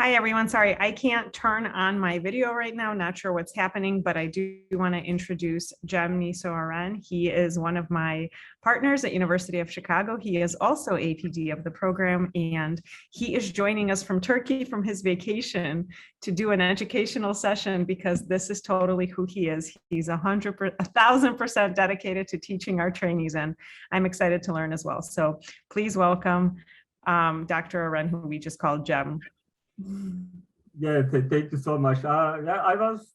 Hi, everyone. Sorry, I can't turn on my video right now. Not sure what's happening, but I do want to introduce Jem Nisoaren. He is one of my partners at University of Chicago. He is also APD of the program, and he is joining us from Turkey from his vacation to do an educational session because this is totally who he is. He's 1,000% dedicated to teaching our trainees, and I'm excited to learn as well. So please welcome Dr. Aren, who we just called Jem. Yeah, thank you so much. Yeah, I was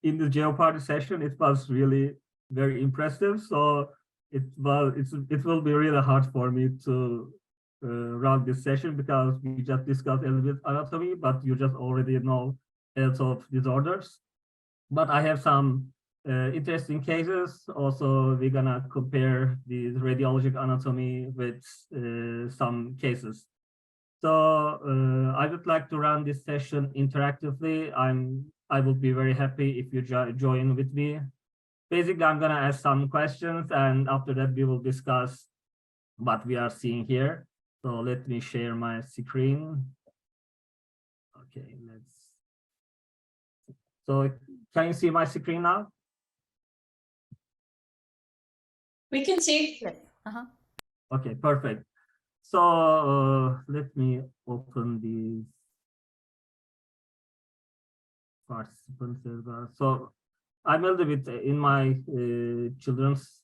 in the Geoparty session. It was really very impressive. So it will be really hard for me to run this session because we just discussed a little bit anatomy, but you just already know a lot of disorders. But I have some interesting cases. Also, we're gonna compare the radiologic anatomy with some cases. So I would like to run this session interactively. I will be very happy if you join with me. Basically, I'm gonna ask some questions, and after that we will discuss what we are seeing here. So let me share my screen. Okay, so can you see my screen now? We can see. Yes. Okay, perfect. So let me open these participants as well. So I'm a little bit in my children's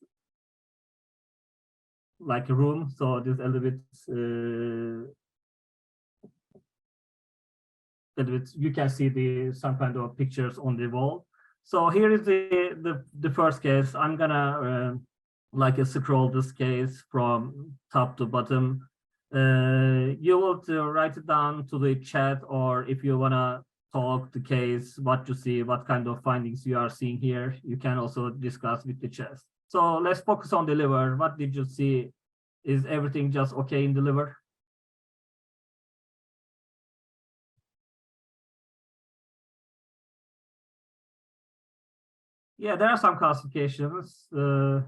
like room. So this a little bit you can see some kind of pictures on the wall. So here is the first case. I'm gonna like scroll this case from top to bottom. You will write it down to the chat, or if you wanna talk the case, what you see, what kind of findings you are seeing here, you can also discuss with the chat. So let's focus on the liver. What did you see? Is everything just okay in the liver? Yeah, there are some classifications. Oh,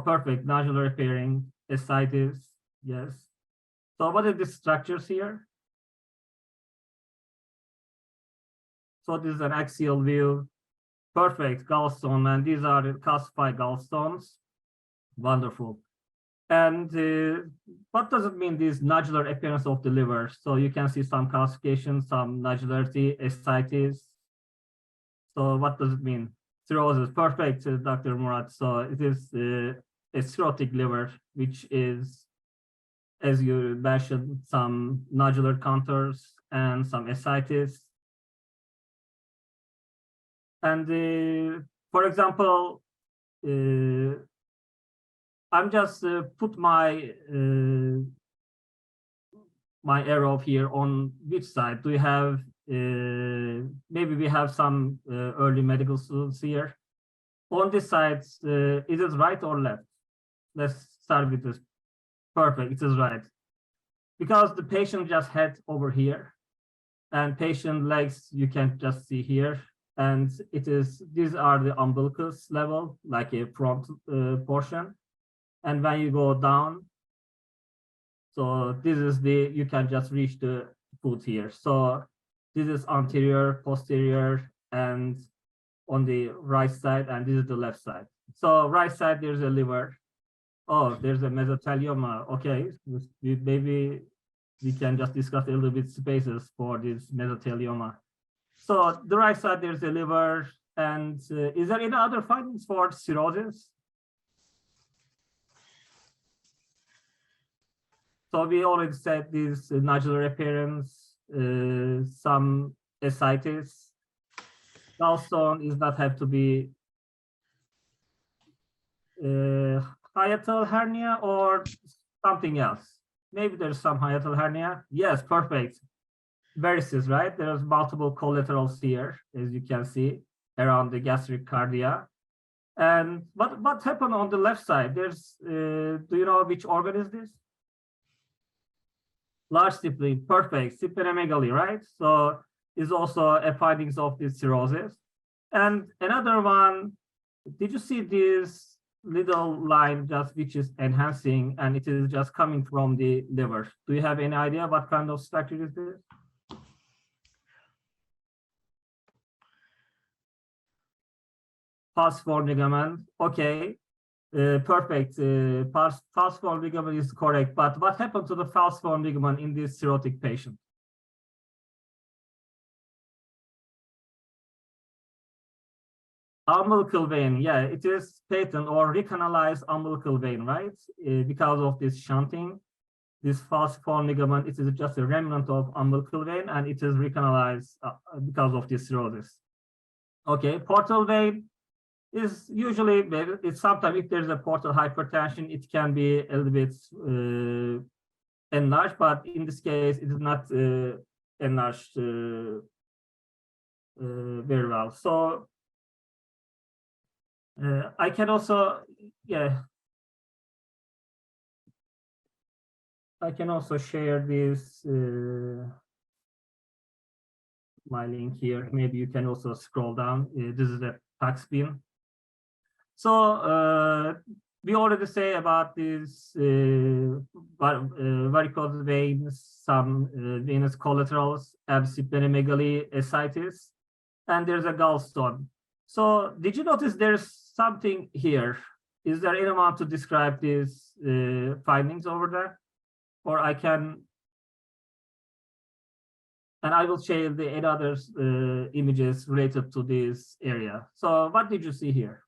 perfect. Nodular appearing, ascites, yes. So what are the structures here? So this is an axial view. Perfect, gallstone, and these are the calcified gallstones. Wonderful. And what does it mean, this nodular appearance of the liver? So you can see some calcification, some nodularity, ascites. So what does it mean? Cirrhosis, perfect, Dr. Murat. So it is a cirrhotic liver, which is, as you mentioned, some nodular contours and some ascites. And for example, I'm just put my my arrow here on which side. Do you have, maybe we have some early medical students here. On this side, is it right or left? Let's start with this. Perfect, it is right. Because the patient just head over here, and patient legs you can just see here. And it is, these are the umbilicus level, like a front portion. And when you go down, so this is you can just reach the foot here. So this is anterior, posterior, and on the right side, and this is the left side. So right side, there's a liver. Oh, there's a mesothelioma. Okay, maybe we can just discuss a little bit spaces for this mesothelioma. So the right side, there's a liver. And is there any other findings for cirrhosis? So we already said this nodular appearance, some ascites. Gallstone is not have to be hiatal hernia or something else. Maybe there's some hiatal hernia. Yes, perfect. Varices, right? There's multiple collaterals here, as you can see, around the gastric cardia. And what happened on the left side? There's, do you know which organ is this? Large spleen, perfect, splenomegaly, right? So is also a findings of this cirrhosis. And another one, did you see this little line just which is enhancing, and it is just coming from the liver? Do you have any idea what kind of structure is this? falciform ligament. Okay, perfect. Falciform ligament is correct. But what happened to the falciform ligament in this cirrhotic patient? Umbilical vein, yeah, it is patent or recanalized umbilical vein, right? Because of this shunting, this falciform ligament, it is just a remnant of umbilical vein, and it is recanalized because of this cirrhosis. Okay, portal vein is usually, it's sometimes if there's a portal hypertension, it can be a little bit enlarged, but in this case, it is not enlarged very well. So I can also, yeah, I can also share this, my link here. Maybe you can also scroll down. This is the PAX bin. So we already say about this varicose veins, some venous collaterals, absciplomegaly, ascites, and there's a gallstone. So did you notice there's something here? Is there anyone to describe these findings over there? Or I can, and I will share the eight other images related to this area. So what did you see here?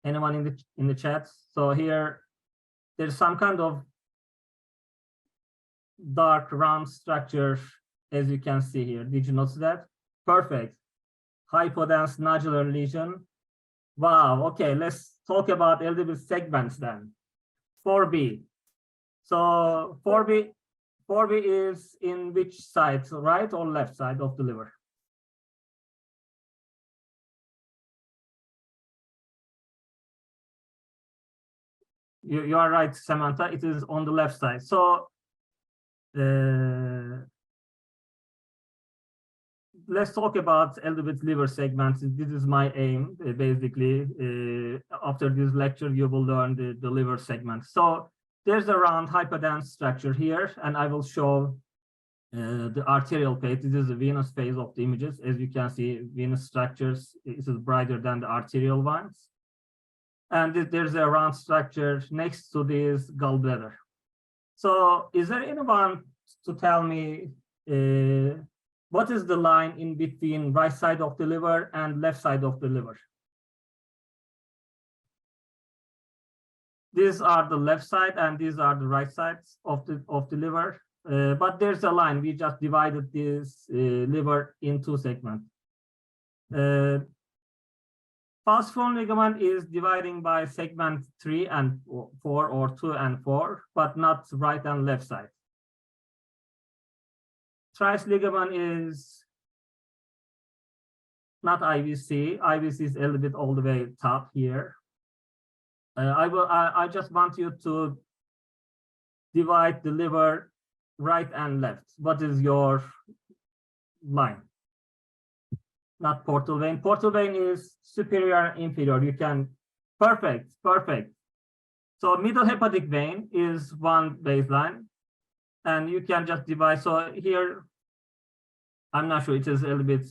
Anyone in the chat? So here, there's some kind of dark round structure, as you can see here. Did you notice that? Perfect. Hypodense nodular lesion. Wow. Okay, let's talk about LDB segments then. 4B. So 4B is in which side, right or left side of the liver? You are right, Samantha. It is on the left side. So let's talk about a little bit liver segments. This is my aim, basically. After this lecture, you will learn the liver segment. So there's a round hypodense structure here, and I will show the arterial phase. This is the venous phase of the images. As you can see, venous structures is brighter than the arterial ones. And there's a round structure next to this gallbladder. So is there anyone to tell me what is the line in between right side of the liver and left side of the liver? These are the left side and these are the right sides of the liver. But there's a line. We just divided this liver in two segments. Falciform ligament is dividing by segment 3 and 4 or 2 and 4, but not right and left side. Trice ligament is not IVC. IVC is a little bit all the way top here. I just want you to divide the liver right and left. What is your line? Not portal vein. Portal vein is superior and inferior. You can, perfect. So middle hepatic vein is one baseline, and you can just divide. So here, I'm not sure, it is a little bit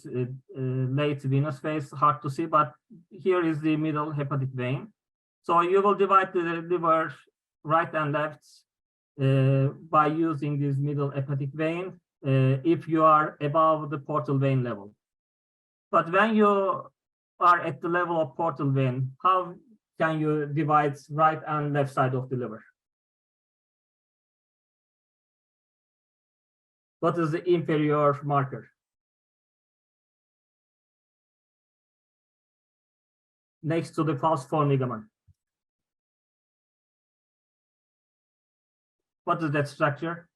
late venous phase, hard to see, but here is the middle hepatic vein. So you will divide the liver right and left by using this middle hepatic vein if you are above the portal vein level. But when you are at the level of portal vein, how can you divide right and left side of the liver? What is the inferior marker? Next to the falciform ligament. What is that structure?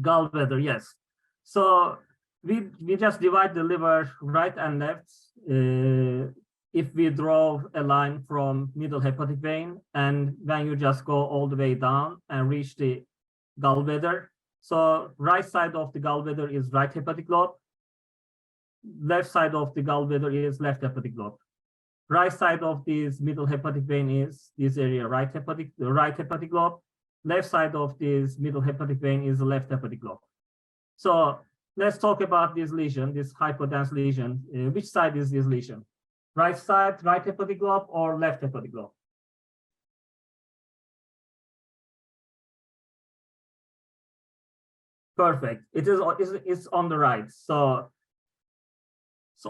Gallbladder, yes. So we just divide the liver right and left if we draw a line from middle hepatic vein, and when you just go all the way down and reach the gallbladder. So right side of the gallbladder is right hepatic lobe, left side of the gallbladder is left hepatic lobe. Right side of this middle hepatic vein is this area, right hepatic lobe. Left side of this middle hepatic vein is the left hepatic lobe. So let's talk about this lesion, this hypodense lesion. Which side is this lesion? Right side, right hepatic lobe, or left hepatic lobe? Perfect. It's on the right. So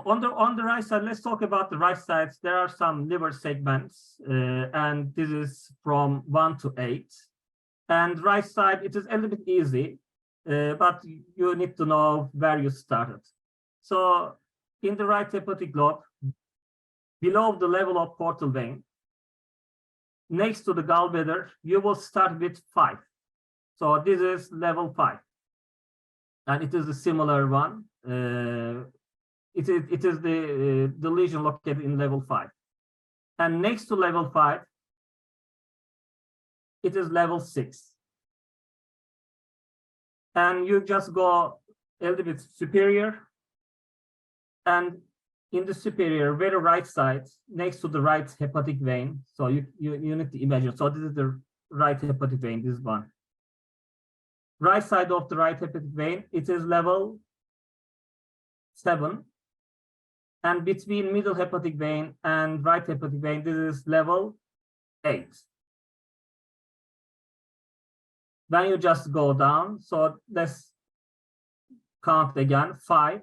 on the right side, let's talk about the right side. There are some liver segments, and this is from 1 to 8. And right side, it is a little bit easy, but you need to know where you started. So in the right hepatic lobe, below the level of portal vein, next to the gallbladder, you will start with 5. So this is level 5. And it is a similar one. It is the lesion located in level 5. And next to level 5, it is level 6. And you just go a little bit superior. And in the superior, very right side, next to the right hepatic vein. So you need to imagine. So this is the right hepatic vein, this one. Right side of the right hepatic vein, it is level 7. And between middle hepatic vein and right hepatic vein, this is level 8. Then you just go down. So let's count again. 5,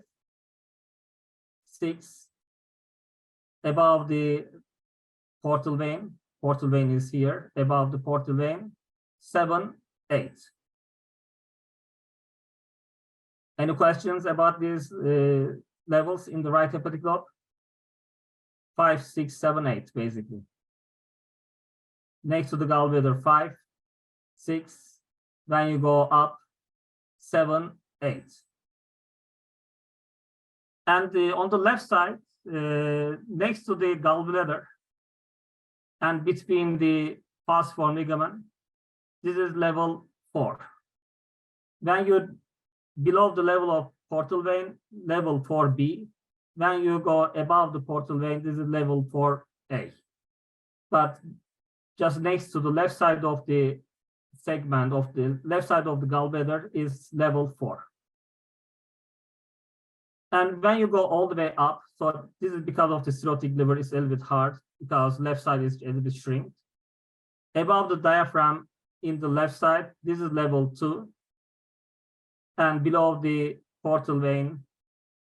6, above the portal vein. Portal vein is here, above the portal vein. 7, 8. Any questions about these levels in the right hepatic lobe? 5, 6, 7, 8, basically. Next to the gallbladder, 5, 6. Then you go up, 7, 8. And on the left side, next to the gallbladder and between the falciform ligament, this is level 4. Then you below the level of portal vein, level 4B. When you go above the portal vein, this is level 4A. But just next to the left side of the segment of the left side of the gallbladder is level 4. And when you go all the way up, so this is because of the cirrhotic liver, it's a little bit hard because left side is a little bit shrinked. Above the diaphragm in the left side, this is level 2. And below the portal vein,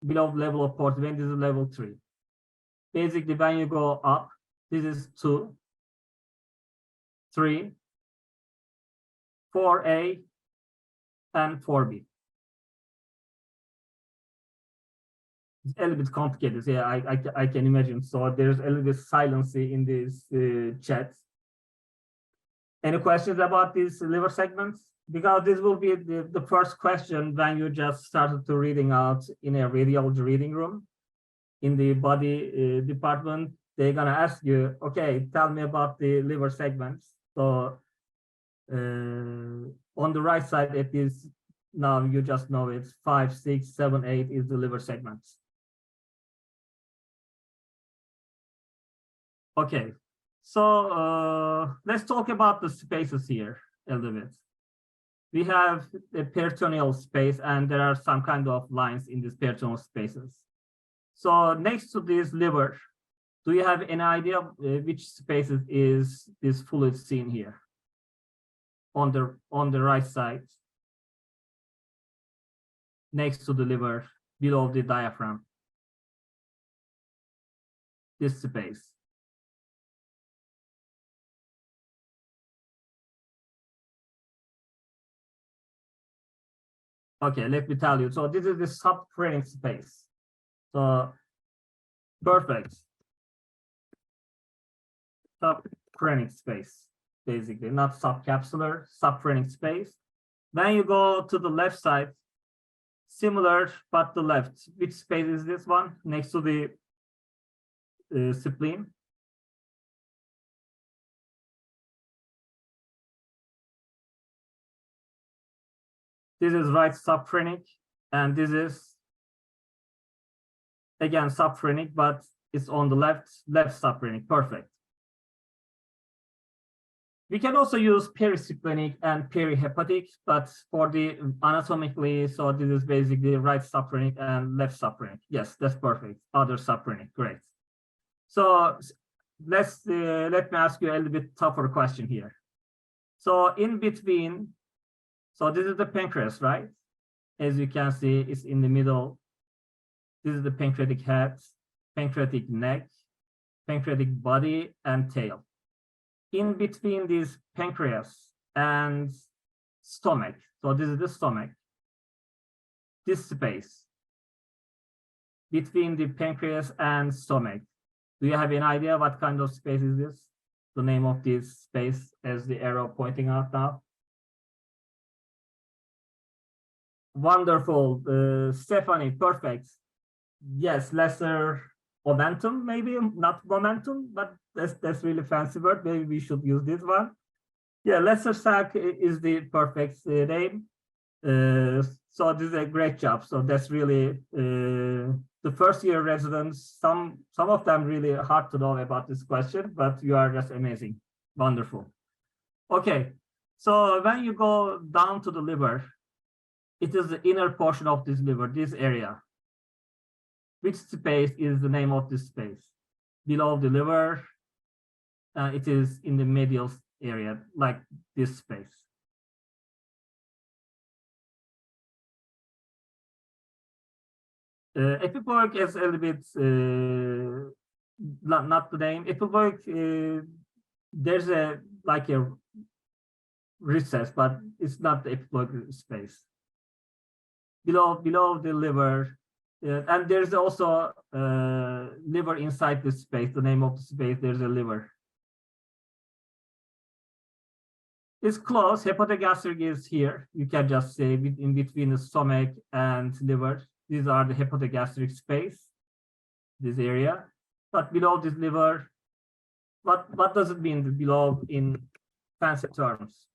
below the level of portal vein, this is level 3. Basically, when you go up, this is 2, 3, 4A, and 4B. It's a little bit complicated. Yeah, I can imagine. So there's a little bit silence in this chat. Any questions about these liver segments? Because this will be the first question when you just started to reading out in a radiology reading room. In the body department, they're gonna ask you, okay, tell me about the liver segments. So on the right side, it is now you just know it's 5, 6, 7, 8 is the liver segments. Okay, so let's talk about the spaces here a little bit. We have a peritoneal space, and there are some kind of lines in these peritoneal spaces. So next to this liver, do you have any idea which spaces is this fluid seen here? On the right side, next to the liver, below the diaphragm. This space. Okay, let me tell you. So this is the subphrenic space. So perfect. Subphrenic space, basically, not subcapsular, subphrenic space. Then you go to the left side, similar, but the left. Which space is this one? Next to the spleen. This is right subphrenic, and this is again, subphrenic, but it's on the left subphrenic. Perfect. We can also use perisplenic and perihepatic, but for the anatomically, so this is basically right subphrenic and left subphrenic. Yes, that's perfect. Other subphrenic, great. So let me ask you a little bit tougher question here. So in between, so this is the pancreas, right? As you can see, it's in the middle. This is the pancreatic head, pancreatic neck, pancreatic body, and tail. In between this pancreas and stomach, so this is the stomach, this space between the pancreas and stomach, do you have any idea what kind of space is this? The name of this space as the arrow pointing out now. Wonderful, Stephanie, perfect. Yes, lesser momentum, maybe not momentum, but that's really fancy word. Maybe we should use this one. Yeah, lesser sac is the perfect name. So this is a great job. So that's really the first year residents. Some of them really hard to know about this question, but you are just amazing, wonderful. Okay, so when you go down to the liver, it is the inner portion of this liver, this area. Which space is the name of this space? Below the liver, it is in the medial area, like this space. Epilogue is a little bit, not the name. Epilogue, there's like a recess, but it's not the epilogue space. Below the liver, and there's also liver inside this space. The name of the space, there's a liver. It's close. Hepatogastric is here. You can just say in between the stomach and liver. These are the hepatogastric space, this area. But below this liver, what does it mean below in fancy terms?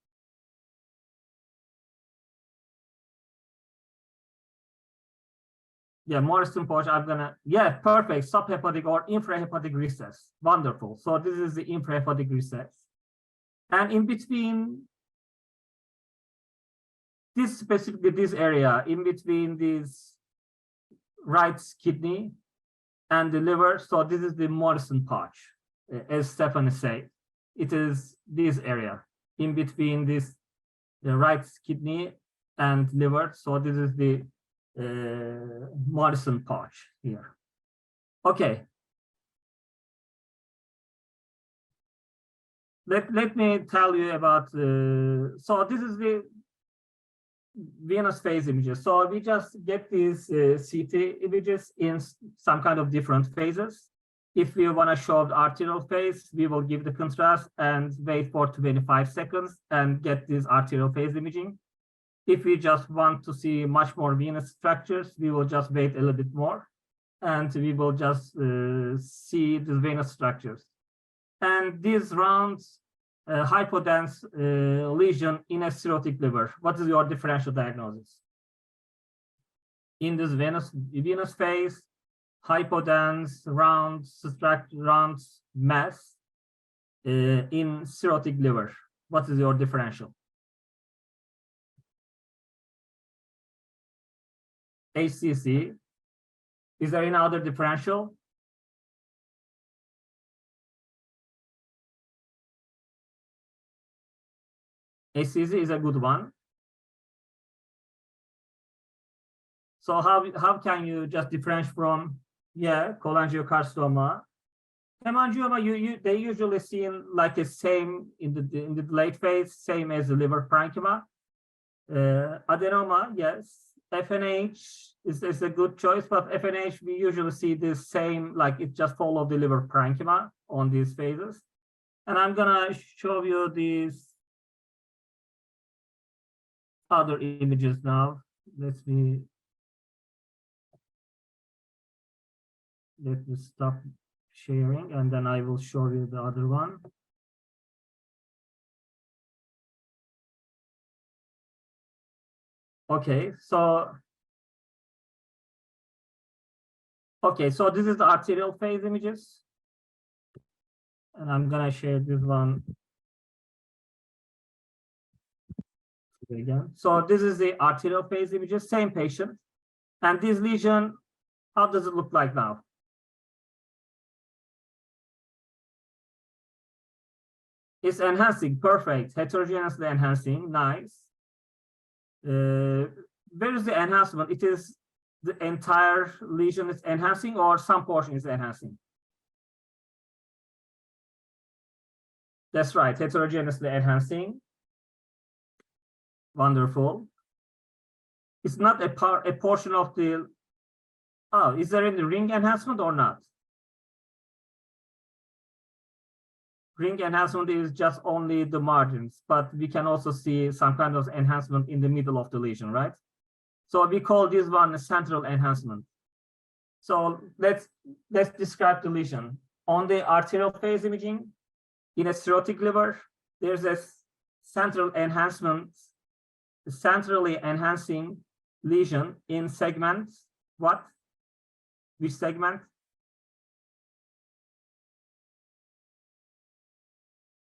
Yeah, Morrison portion, I'm gonna, yeah, perfect, subhepatic or infrahepatic recess. Wonderful. So this is the infrahepatic recess. And in between this specifically, this area, in between this right kidney and the liver, so this is the Morrison pouch, as Stephanie said. It is this area, in between this the right kidney and liver. So this is the Morrison pouch here. Okay. Let me tell you about, so this is the venous phase images. So we just get these CT images in some kind of different phases. If we want to show the arterial phase, we will give the contrast and wait for 25 seconds and get this arterial phase imaging. If we just want to see much more venous structures, we will just wait a little bit more and we will just see the venous structures. And these rounds, hypodense lesion in a cirrhotic liver. What is your differential diagnosis? In this venous phase, hypodense round mass in cirrhotic liver. What is your differential? HCC. Is there any other differential? HCC is a good one. So how can you just differentiate from, yeah, cholangiocarcinoma? Hemangioma, they usually seen like the same in the late phase, same as the liver parenchyma. Adenoma, yes. FNH is a good choice, but FNH we usually see the same, like it just follow the liver parenchyma on these phases. And I'm gonna show you these other images now. Let me stop sharing and then I will show you the other one. Okay, so Okay, so this is the arterial phase images. And I'm gonna share this one again. So this is the arterial phase images, same patient. And this lesion, how does it look like now? It's enhancing, perfect, heterogeneously enhancing, nice. Where is the enhancement? It is the entire lesion is enhancing or some portion is enhancing? That's right, heterogeneously enhancing. Wonderful. It's not a portion of the, oh, is there any ring enhancement or not? Ring enhancement is just only the margins, but we can also see some kind of enhancement in the middle of the lesion, right? So we call this one a central enhancement. So let's describe the lesion. On the arterial phase imaging, in a cirrhotic liver, there's a central enhancement, centrally enhancing lesion in segment, what? Which segment?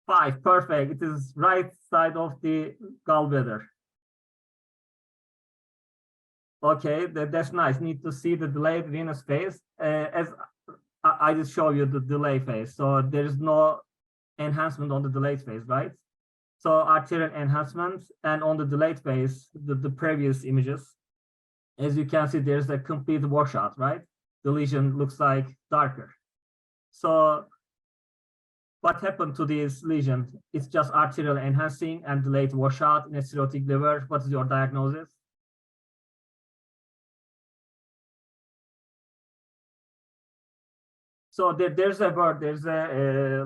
5, perfect. It is right side of the gallbladder. Okay, that's nice. Need to see the delayed venous phase. As I just show you the delay phase. So there is no enhancement on the delayed phase, right? So arterial enhancement, and on the delayed phase, the previous images, as you can see, there's a complete washout, right? The lesion looks like darker. So what happened to this lesion? It's just arterial enhancing and delayed washout in a cirrhotic liver. What is your diagnosis? So there's a word, there's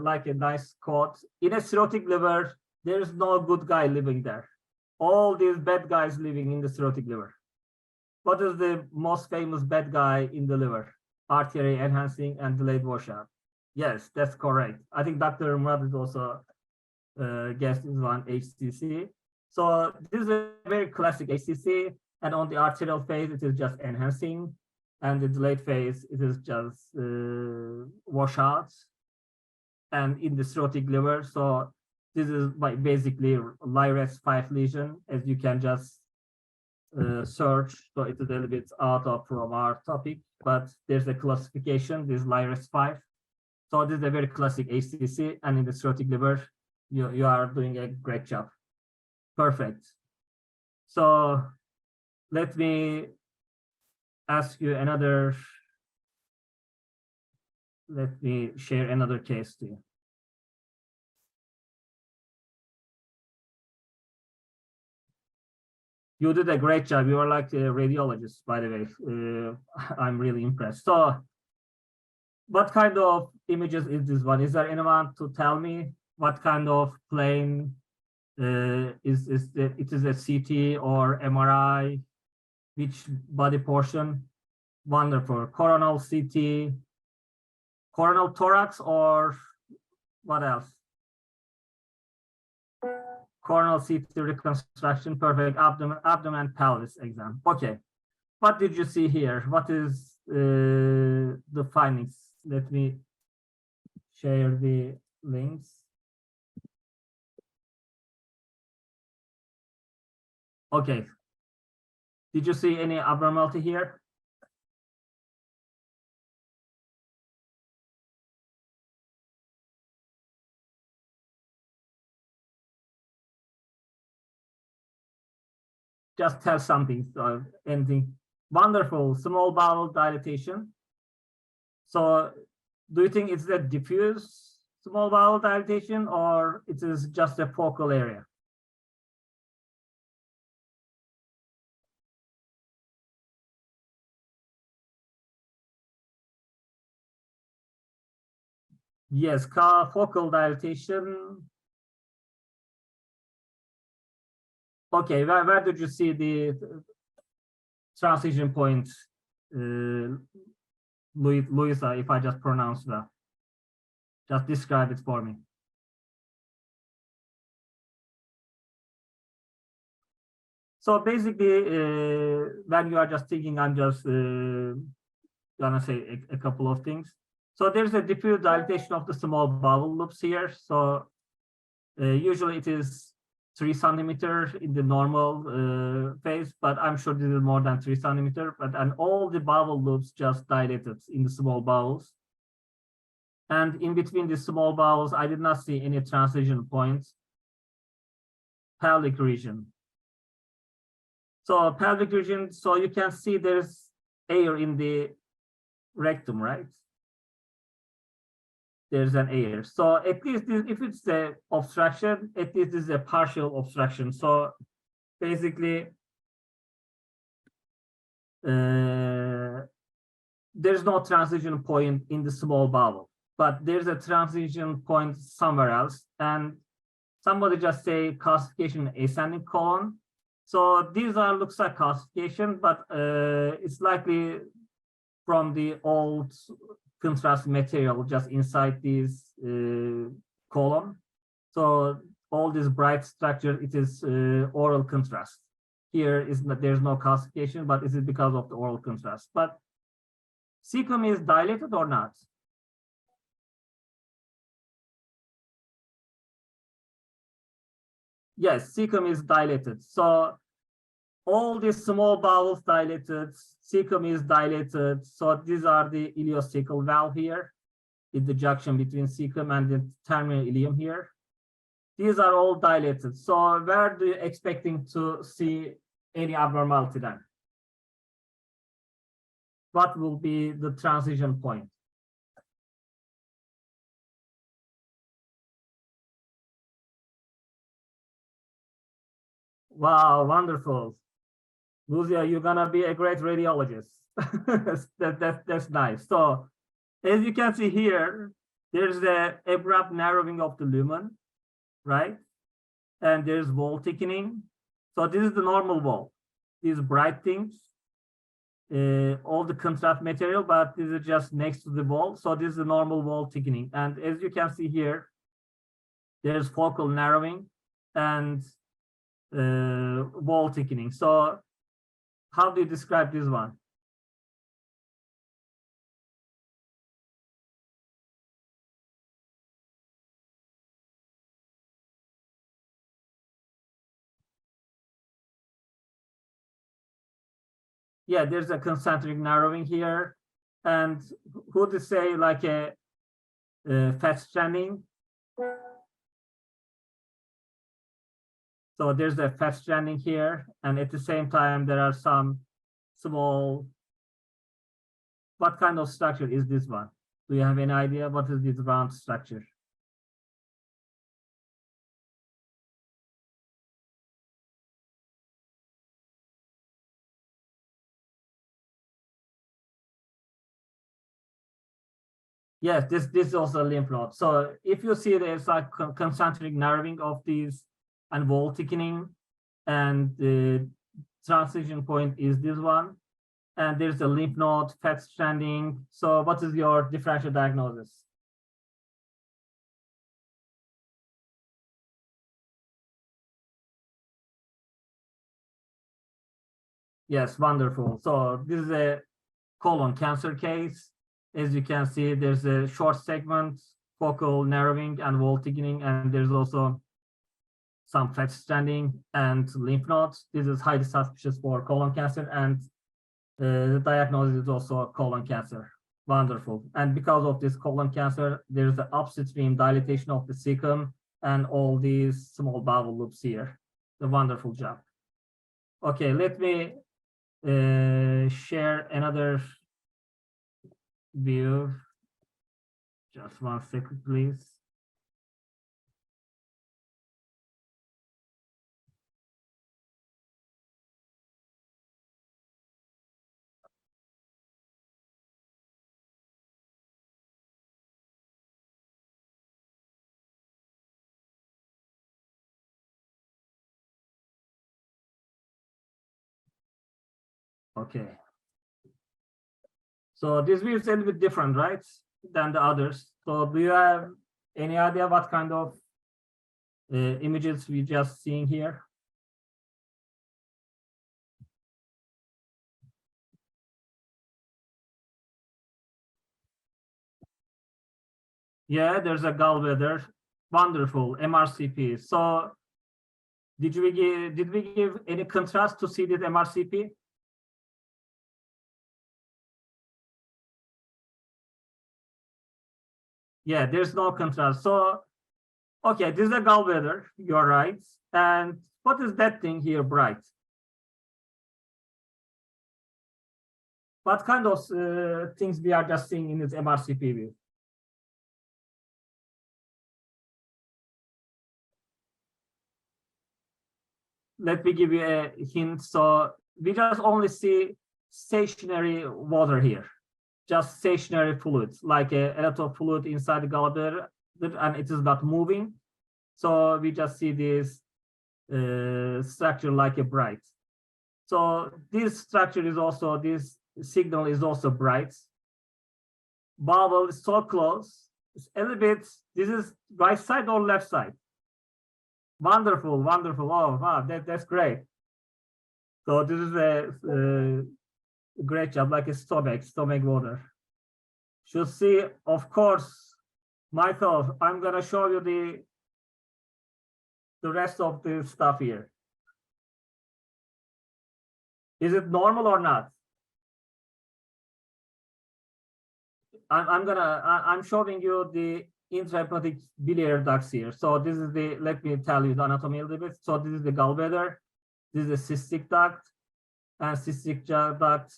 like a nice quote. In a cirrhotic liver, there's no good guy living there. All these bad guys living in the cirrhotic liver. What is the most famous bad guy in the liver? Artery enhancing and delayed washout. Yes, that's correct. I think Dr. Murad is also guessed this one, HCC. So this is a very classic HCC, and on the arterial phase, it is just enhancing, and the delayed phase, it is just washouts, and in the cirrhotic liver. So this is basically LIRES 5 lesion, as you can just search. So it's a little bit out of from our topic, but there's a classification, this LIRES 5. So this is a very classic HCC, and in the cirrhotic liver, you are doing a great job. Perfect. So let me ask you another, let me share another case to you. You did a great job. You are like a radiologist, by the way. I'm really impressed. So what kind of images is this one? Is there anyone to tell me what kind of plane it is a CT or MRI? Which body portion? Wonderful. Coronal CT, coronal thorax, or what else? Coronal CT reconstruction, perfect. Abdomen pelvis exam. Okay. What did you see here? What is the findings? Let me share the links. Okay. Did you see any abnormality here? Just tell something, anything. Wonderful, small bowel dilatation. So do you think it's a diffuse small bowel dilatation, or it is just a focal area? Yes, focal dilatation. Okay, where did you see the transition point, Luisa, if I just pronounce that? Just describe it for me. So basically, when you are just thinking, I'm just gonna say a couple of things. So there's a diffuse dilatation of the small bowel loops here. So usually it is 3 centimeter in the normal phase, but I'm sure this is more than 3 centimeter. And all the bowel loops just dilated in the small bowels. And in between the small bowels, I did not see any transition points. Pelvic region. So pelvic region, so you can see there's air in the rectum, right? There's an air. So at least if it's a obstruction, at least this is a partial obstruction. So basically, there's no transition point in the small bowel, but there's a transition point somewhere else. And somebody just say calcification ascending colon. So these looks like calcification, but it's likely from the old contrast material just inside this column. So all this bright structure, it is oral contrast. Here is that there's no calcification, but is it because of the oral contrast? But cecum is dilated or not? Yes, cecum is dilated. So all these small bowels dilated, cecum is dilated. So these are the ileocecal valve here, in the junction between cecum and the terminal ileum here. These are all dilated. So where do you expecting to see any abnormality then? What will be the transition point? Wow, wonderful. Lucia, you're gonna be a great radiologist. That's nice. So as you can see here, there's the abrupt narrowing of the lumen, right? And there's wall thickening. So this is the normal wall. These bright things, all the contrast material, but this is just next to the wall. So this is the normal wall thickening. And as you can see here, there's focal narrowing and wall thickening. So how do you describe this one? Yeah, there's a concentric narrowing here. And who to say like a fat stranding? So there's a fat stranding here. And at the same time, there are some small, what kind of structure is this one? Do you have any idea what is this round structure? Yes, this is also a lymph node. So if you see there's like concentric narrowing of these and wall thickening, and the transition point is this one, and there's a lymph node, fat stranding. So what is your differential diagnosis? Yes, wonderful. So this is a colon cancer case. As you can see, there's a short segment, focal narrowing and wall thickening, and there's also some fat stranding and lymph nodes. This is highly suspicious for colon cancer, and the diagnosis is also colon cancer. Wonderful. And because of this colon cancer, there's the upstream dilatation of the cecum and all these small bowel loops here. A wonderful job. Okay, let me share another view. Just 1 second, please. Okay. So this view is a little bit different, right, than the others. So do you have any idea what kind of images we just seeing here? Yeah, there's a gallbladder. Wonderful, MRCP. So did we give any contrast to see this MRCP? Yeah, there's no contrast. So, okay, this is a gallbladder, you're right. And what is that thing here, bright? What kind of things we are just seeing in this MRCP view? Let me give you a hint. So we just only see stationary water here, just stationary fluids, like a lot of fluid inside the gallbladder, and it is not moving. So we just see this structure like a bright. So this structure is also, this signal is also bright. Bubble is so close. It's a little bit, this is right side or left side? Wonderful, wonderful. Oh, wow, that's great. So this is a great job, like a stomach water. Should see, of course, Michael, I'm gonna show you the rest of the stuff here. Is it normal or not? I'm showing you the intrahepatic biliary ducts here. So this is the, let me tell you the anatomy a little bit. So this is the gallbladder, this is the cystic duct, and cystic duct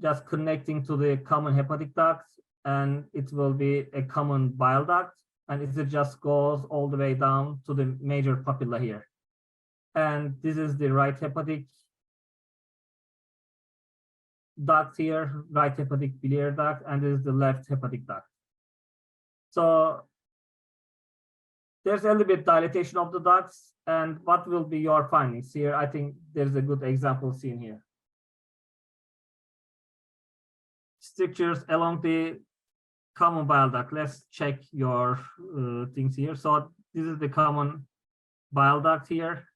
just connecting to the common hepatic duct, and it will be a common bile duct, and it just goes all the way down to the major papilla here. And this is the right hepatic duct here, right hepatic biliary duct, and this is the left hepatic duct. So there's a little bit dilatation of the ducts, and what will be your findings here? I think there's a good example seen here. Strictures along the common bile duct. Let's check your things here. So this is the common bile duct here,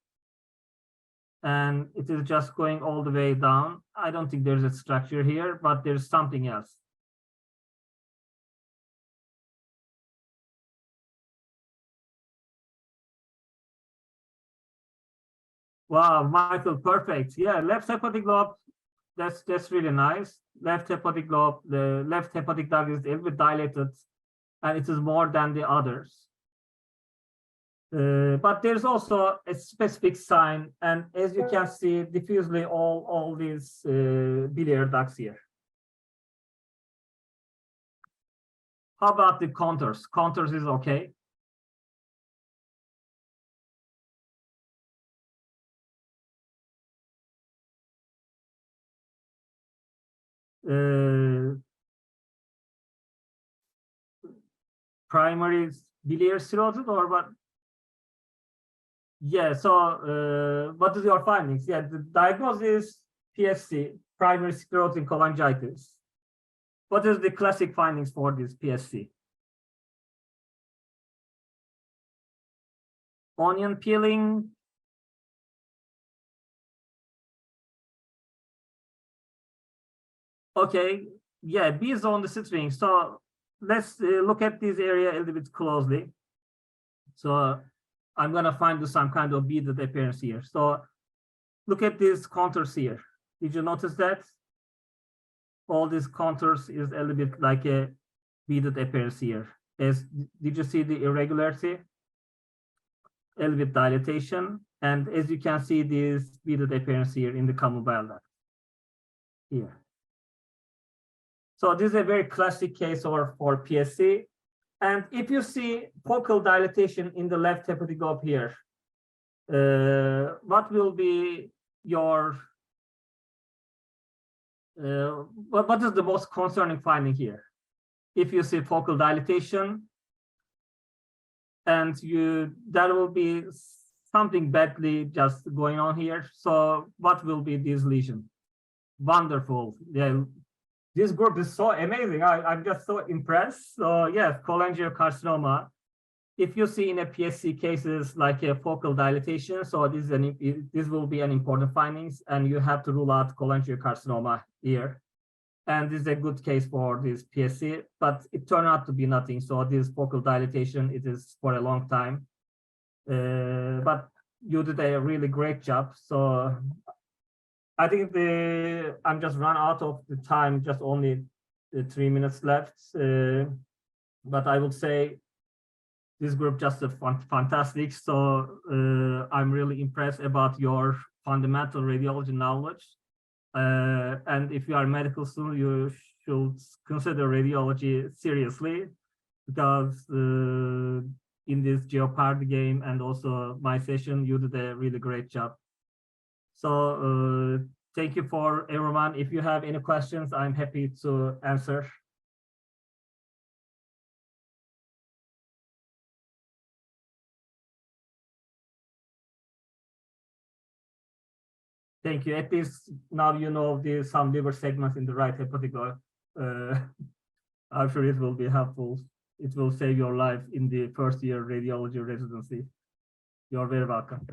and it is just going all the way down. I don't think there's a structure here, but there's something else. Wow, Michael, perfect. Yeah, left hepatic lobe, that's really nice. Left hepatic lobe, the left hepatic duct is a little bit dilated, and it is more than the others. But there's also a specific sign, and as you can see, diffusely all these biliary ducts here. How about the contours? Contours is okay. Primary biliary cirrhosis or what? Yeah, so what is your findings? Yeah, the diagnosis is PSC, primary sclerosing cholangitis. What is the classic findings for this PSC? Onion peeling. Okay, yeah, bees on the string. So let's look at this area a little bit closely. So I'm gonna find some kind of beaded appearance here. So look at these contours here. Did you notice that? All these contours is a little bit like a beaded appearance here. Did you see the irregularity? A little bit dilatation. And as you can see, this beaded appearance here in the common bile duct here. So this is a very classic case for PSC. And if you see focal dilatation in the left hepatic lobe here, what will be your, what is the most concerning finding here? If you see focal dilatation and there will be something badly just going on here. So what will be this lesion? Wonderful. Yeah. This group is so amazing. I'm just so impressed. So yes, cholangiocarcinoma. If you see in a PSC cases like a focal dilatation, so this will be an important findings, and you have to rule out cholangiocarcinoma here. And this is a good case for this PSC, but it turned out to be nothing. So this focal dilatation, it is for a long time. But you did a really great job. So I think I'm just run out of the time, just only 3 minutes left. But I would say this group just fantastic. So I'm really impressed about your fundamental radiology knowledge. And if you are a medical student, you should consider radiology seriously, because in this Jeopardy game and also my session, you did a really great job. So thank you for everyone. If you have any questions, I'm happy to answer. Thank you. At least now you know there's some liver segments in the right hepatic. I'm sure it will be helpful. It will save your life in the first year radiology residency. You're very welcome.